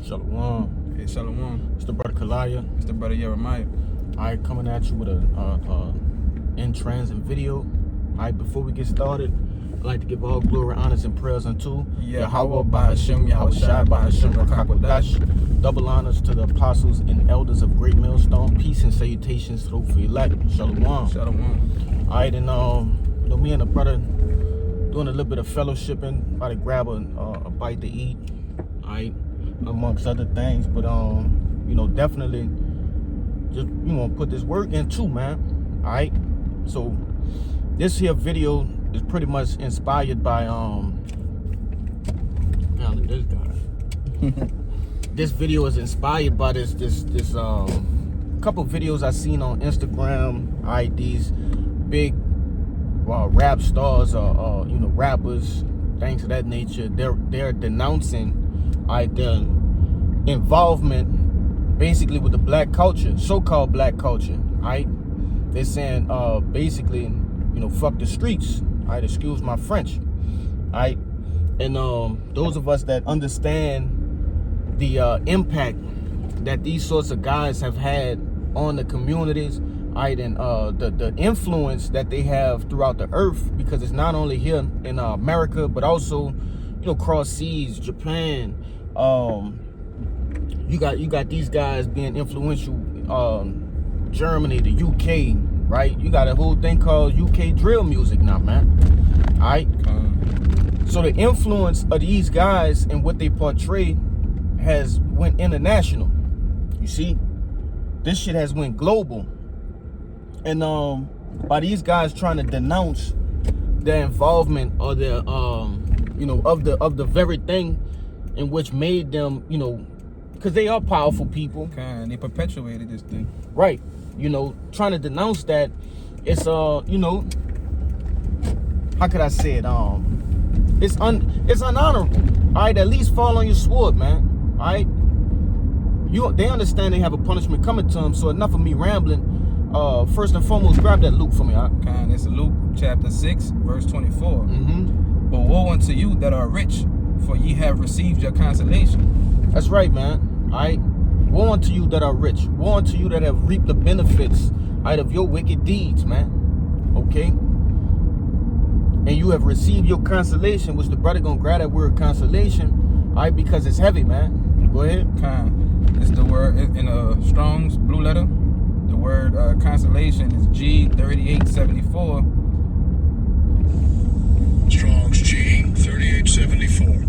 Shalom. Hey, Shalom. It's the brother Kalaya. It's the brother Jeremiah. Alright, coming at you with a in transit video. Alright, before we get started, I'd like to give all glory, honors, and prayers unto Yahweh, Bahashem, Yahushua, Bahashem, Rakakwadash. Double honors to the apostles and elders of Great Millstone. Peace and salutations through for elect. Shalom. Shalom. Alright, and me and the brother doing a little bit of fellowshipping. About to grab a bite to eat. Alright, amongst other things, but definitely just put this work in too, man. Alright, so this here video is pretty much inspired by this guy. This video is inspired by this couple videos I seen on Instagram. Alright, these big rap stars or rappers, things of that nature. They're denouncing their involvement basically with the black culture, so-called black culture. Alright, they're saying basically, fuck the streets. Alright, excuse my French. Alright, and those of us that understand the impact that these sorts of guys have had on the communities, alright, and the influence that they have throughout the earth, because it's not only here in America, but also cross seas, Japan. You got these guys being influential, Germany, the UK, right? You got a whole thing called UK drill music now, man. All right. So the influence of these guys and what they portray has went international. You see, this shit has went global, and by these guys trying to denounce their involvement or their of the very thing in which made them, because they are powerful people. They perpetuated this thing. Right. Trying to denounce that, it's how could I say it? It's unhonorable. Alright, at least fall on your sword, man. Alright. They understand they have a punishment coming to them, so enough of me rambling. First and foremost, grab that Luke for me, alright? It's Luke chapter 6, verse 24. Mm-hmm. But woe unto you that are rich, for ye have received your consolation. That's right, man. Alright. Woe unto you that are rich. Woe unto you that have reaped the benefits out of your wicked deeds, man. Okay? And you have received your consolation, which the brother gonna grab that word consolation, alright, because it's heavy, man. Go ahead. It's the word in a Strong's blue letter. The word consolation is G3874. Strong's G3874.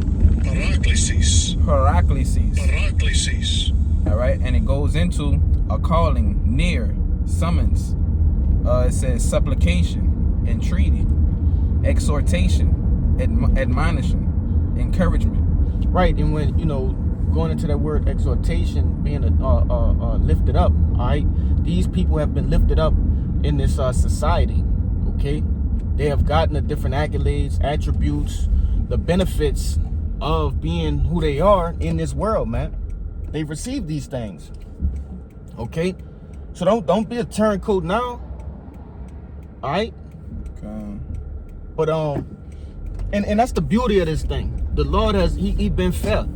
Paraklesis. All right, and it goes into a calling, near, summons. It says supplication, entreaty, exhortation, admonition, encouragement. Right, and when going into that word exhortation, being lifted up. All right, these people have been lifted up in this society. Okay, they have gotten the different accolades, attributes, the benefits of being who they are in this world, man. They've received these things. Okay, so don't be a turncoat now. All right. Okay. But and that's the beauty of this thing. The Lord has he been fair.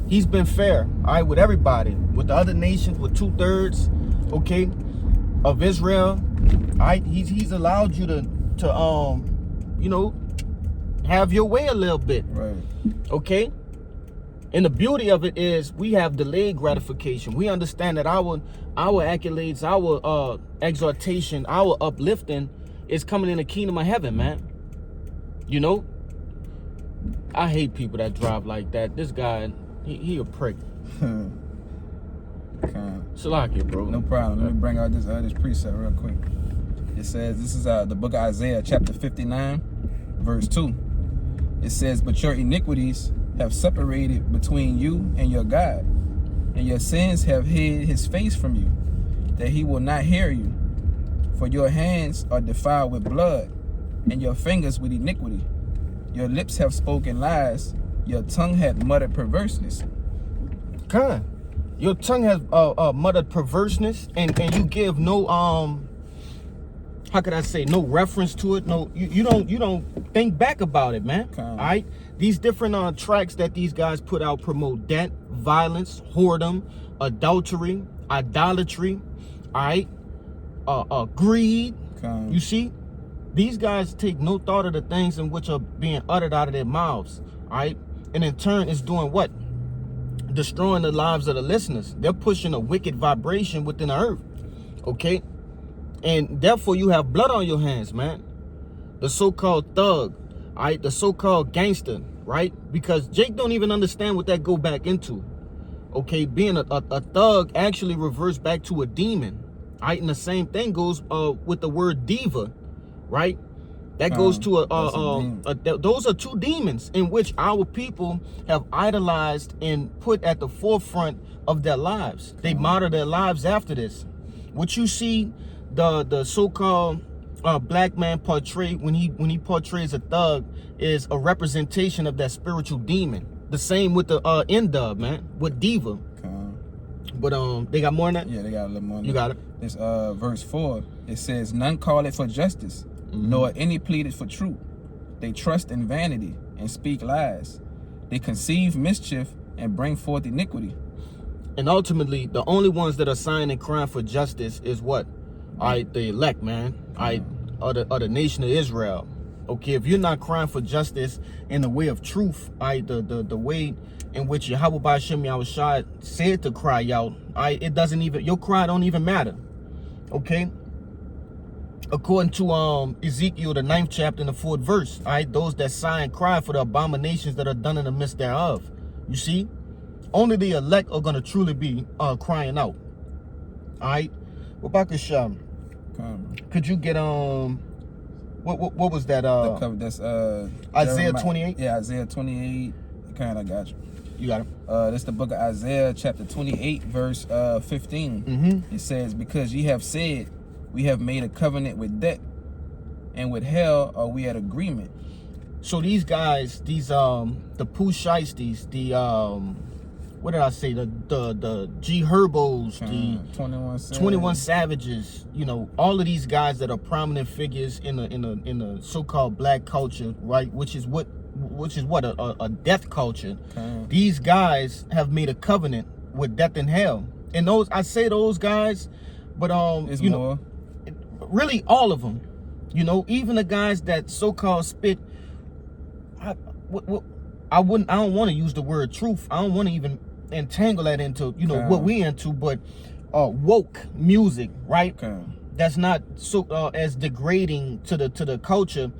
He's been fair, all right, with everybody, with the other nations, with 2/3, okay, of Israel. All right, he's allowed you to have your way a little bit. Right. Okay. And the beauty of it is we have delayed gratification. We understand that our accolades, our exhortation, our uplifting is coming in the kingdom of heaven, man. I hate people that drive like that. This guy, he a prick. Salakia, bro. No problem. Let me bring out this precept real quick. It says, this is the book of Isaiah, chapter 59, verse 2. It says, but your iniquities have separated between you and your God, and your sins have hid his face from you, that he will not hear you. For your hands are defiled with blood, and your fingers with iniquity. Your lips have spoken lies, your tongue hath muttered perverseness. Your tongue has muttered perverseness, and you give no how could I say, no reference to it. No, you don't think back about it, man. All right, these different tracks that these guys put out promote that violence, whoredom, adultery, idolatry, all right, greed. You see, these guys take no thought of the things in which are being uttered out of their mouths, all right, and in turn it's doing what? Destroying the lives of the listeners. They're pushing a wicked vibration within the earth, okay? And therefore you have blood on your hands, man. The so-called thug, all right, the so-called gangster, right? Because Jake don't even understand what that go back into, okay? Being a thug actually reverts back to a demon, all right? And the same thing goes with the word diva, right? That goes to those are two demons in which our people have idolized and put at the forefront of their lives. They model their lives after this. What you see the so-called black man portray when he portrays a thug is a representation of that spiritual demon. The same with the N-dub, man, with diva. But they got more than that? Yeah, they got a little more than that. You got it. This verse 4, it says, none call it for justice, nor any pleaded for truth. They trust in vanity and speak lies. They conceive mischief and bring forth iniquity. And ultimately, the only ones that are sighing and crying for justice is what? All right, the elect, man. All right, of the nation of Israel. Okay, if you're not crying for justice in the way of truth, all right, the way in which Yahweh Ba'Shem Yahushua said to cry out, all right, it doesn't even, your cry don't even matter. Okay? According to Ezekiel, the 9th chapter and the 4th verse, all right, those that sigh and cry for the abominations that are done in the midst thereof. You see? Only the elect are going to truly be crying out. All right? Wabakasham, could you get what was that? That's Isaiah 28? Yeah, Isaiah 28. Kind of got you. You got it. That's the book of Isaiah, chapter 28, verse 15. It says, because ye have said, we have made a covenant with death, and with hell are we at agreement. So these guys, these the Pushistes, the what did I say? The G Herbos, the 21 Savages, you know, all of these guys that are prominent figures in the so-called black culture, right? Which is what a death culture. These guys have made a covenant with death and hell. And those, I say those guys, but it's you more. know, really all of them. You know, even the guys that so-called spit. I don't want to use the word truth. I don't want to even entangle that into, you know, what we into, but woke music, right? That's not so as degrading to the culture.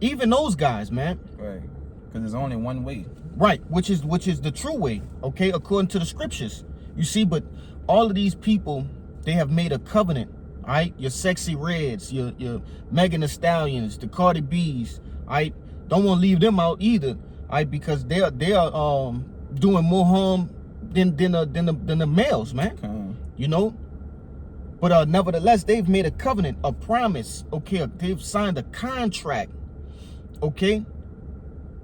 Even those guys, man. Right. Because there's only one way. Right, which is the true way, okay, according to the scriptures. You see, but all of these people, they have made a covenant, all right? Your Sexy Reds, your Megan Thee Stallions, the Cardi B's, all right? Don't want to leave them out either, all right? Because they are doing more harm than the males, man. You know. But nevertheless, they've made a covenant, a promise. Okay, they've signed a contract. Okay,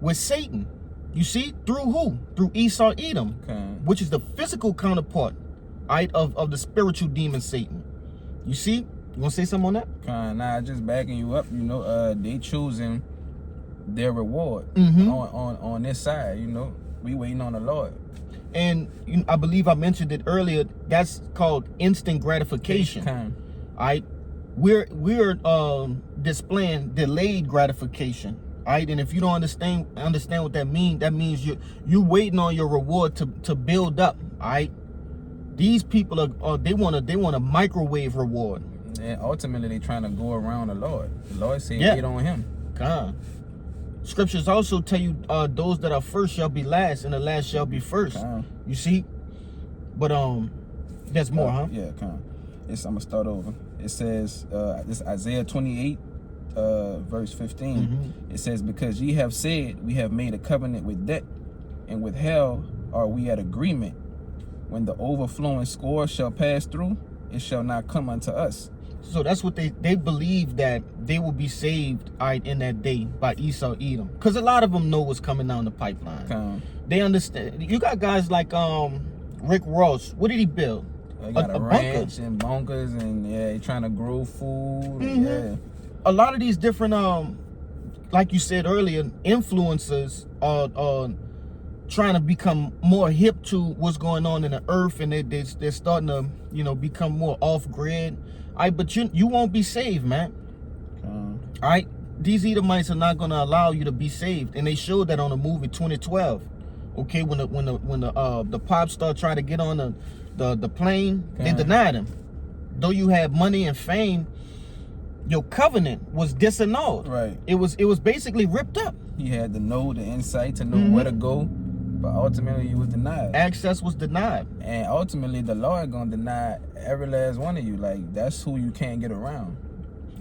with Satan. You see, through who? Through Esau Edom, which is the physical counterpart, right, of the spiritual demon Satan. You see? You want to say something on that? Nah, just backing you up. You know, they choosing their reward on this side. You know, we waiting on the Lord. And you know, I believe I mentioned it earlier. That's called instant gratification. All right, we're displaying delayed gratification. All right, and if you don't understand what that means you waiting on your reward to build up. All right, these people are they want a microwave reward. And ultimately, they trying to go around the Lord. The Lord said, "Get on Him." Scriptures also tell you those that are first shall be last, and the last shall be first. You see, but there's more, huh? Yeah, I'm gonna start over. It says this Isaiah 28. Verse 15, it says, because ye have said, we have made a covenant with death, and with hell are we at agreement. When the overflowing score shall pass through, it shall not come unto us. So that's what they believe, that they will be saved in that day by Esau Edom, because a lot of them know what's coming down the pipeline. They understand. You got guys like Rick Ross. What did he build? They got a ranch and bunkers, and yeah, he trying to grow food. Yeah. A lot of these different like you said earlier, influencers are trying to become more hip to what's going on in the earth, and they're starting to, you know, become more off grid. But you won't be saved, man. All right, these Edomites are not going to allow you to be saved, and they showed that on the movie 2012. Okay, when the pop star tried to get on the plane, they denied him. Though you had money and fame, your covenant was disannulled. Right. It was basically ripped up. He had to know the insight to know where to go, but ultimately he was denied. Access was denied. And ultimately the Lord gonna deny every last one of you. Like, that's who you can't get around.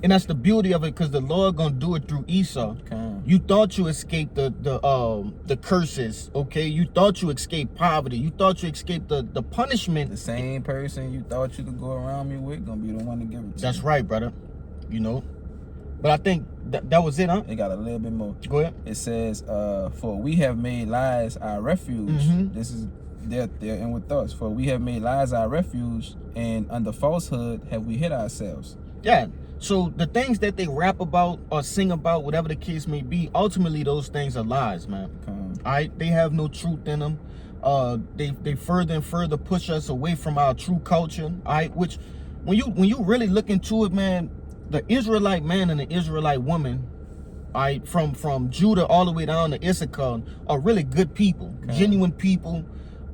And that's the beauty of it, because the Lord gonna do it through Esau. You thought you escaped the curses, okay? You thought you escaped poverty. You thought you escaped the punishment. The same person you thought you could go around me with gonna be the one to give it to That's you. right, brother. You know. But I think that was it, huh? It got a little bit more. Go ahead. It says, for we have made lies our refuge. This is there and with us. For we have made lies our refuge, and under falsehood have we hid ourselves. Yeah. So the things that they rap about or sing about, whatever the case may be, ultimately those things are lies, man. All right, they have no truth in them. They further and further push us away from our true culture. All right, which when you really look into it, man, the Israelite man and the Israelite woman, all right, from Judah all the way down to Issachar, are really good people, genuine people,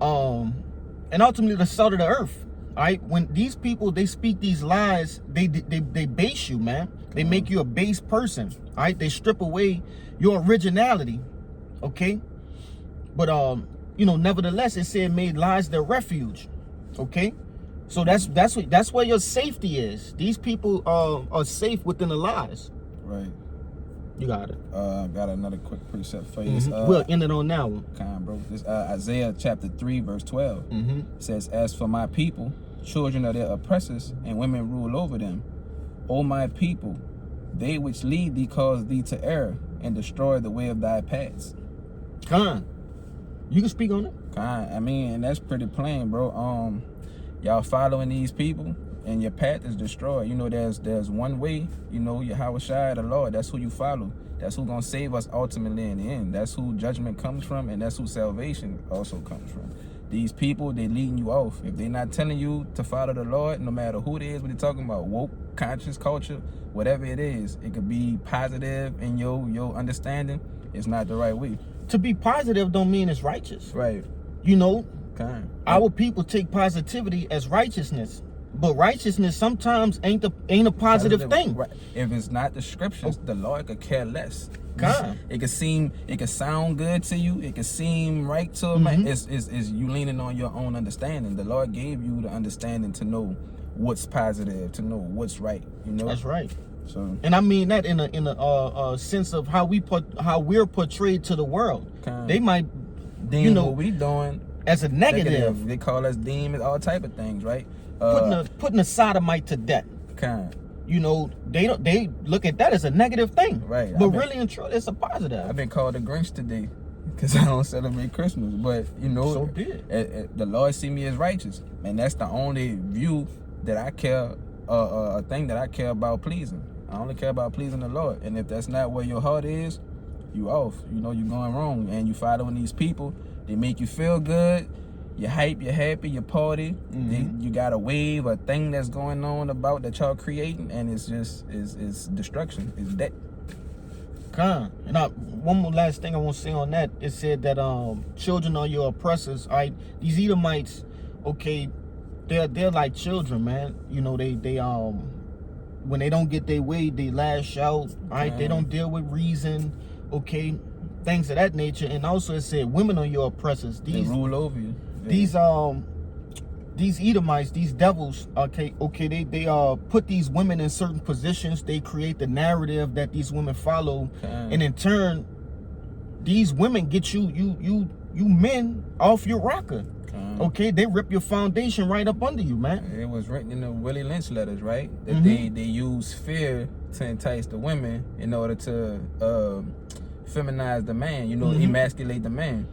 and ultimately the salt of the earth. All right, when these people, they speak these lies, they base you, man. They make you a base person. All right, they strip away your originality. Okay, but you know, nevertheless, it said made lies their refuge. Okay, so that's where your safety is. These people are safe within the lies. Right. You got it. Got another quick precept for you. We'll end it on that one. Bro. This Isaiah chapter 3 verse 12 says, as for my people, children are their oppressors, and women rule over them. O my people, they which lead thee cause thee to err, and destroy the way of thy paths. You can speak on it. I mean, and that's pretty plain, bro. Y'all following these people, and your path is destroyed. You know, there's one way. You know, Yahweh Shai, the Lord. That's who you follow. That's who gonna save us ultimately in the end. That's who judgment comes from, and that's who salvation also comes from. These people, they leading you off. If they're not telling you to follow the Lord, no matter who it is, what they're talking about, woke, conscious culture, whatever it is, it could be positive in your understanding. It's not the right way. To be positive don't mean it's righteous. Right. You know, our people take positivity as righteousness. But righteousness sometimes ain't a positive thing. Right. If it's not the scriptures, the Lord could care less. It could sound good to you. It could seem right to a man. It's you leaning on your own understanding. The Lord gave you the understanding to know what's positive, to know what's right. You know. That's right. So, and I mean that in a sense of how we're portrayed to the world. They might, you know, what we doing as a negative. They call us demons, all type of things, right? Putting a sodomite to death. You know, they look at that as a negative thing. Right. But really and truly, it's a positive. I've been called a Grinch today because I don't celebrate Christmas. But, you know, so did. The Lord see me as righteous. And that's the only view that I care, a thing that I care about pleasing. I only care about pleasing the Lord. And if that's not where your heart is, you off. You know, you're going wrong. And you following these people. They make you feel good. You're hype, you're happy, you party. You got a wave, a thing that's going on about that y'all creating, and it's just it's destruction. It's death. And one more last thing I want to say on that. It said that children are your oppressors. All right, these Edomites, okay, they're like children, man. You know, they when they don't get their way, they lash out. All right, they don't deal with reason. Okay, things of that nature. And also it said women are your oppressors. They rule over you. These Edomites, these devils, they put these women in certain positions. They create the narrative that these women follow, and in turn, these women get you men off your rocker. Okay, they rip your foundation right up under you, man. It was written in the Willie Lynch letters, right? That they use fear to entice the women in order to feminize the man. You know, emasculate the man.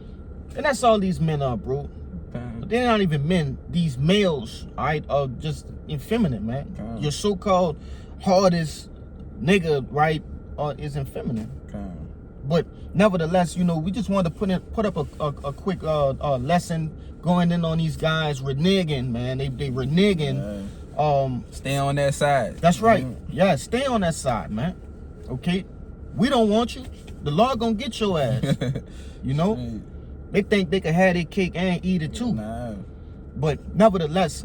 And that's all these men are, bro. They're not even men. These males, all right, are just effeminate, man. Your so-called hardest nigga, right, is effeminate. But nevertheless, you know, we just wanted to put up a quick lesson going in on these guys reneging, man. They reneging. Stay on that side. That's right. Yeah, stay on that side, man. Okay? We don't want you. The law gonna get your ass. You know? Right. They think they can have their cake and eat it too. Nah. But nevertheless,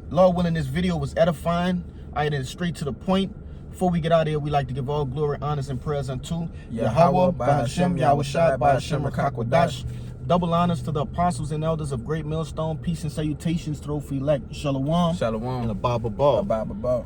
Lord willing, this video was edifying. It is straight to the point. Before we get out of here, we like to give all glory, honors, and prayers unto Yahweh, by Hashem, Yahushai, by Hashem, Rakakwadash. Double honors to the apostles and elders of Great Millstone. Peace and salutations to those elect. Shalom. Shalom. And a Baba Ball. Baba Baba.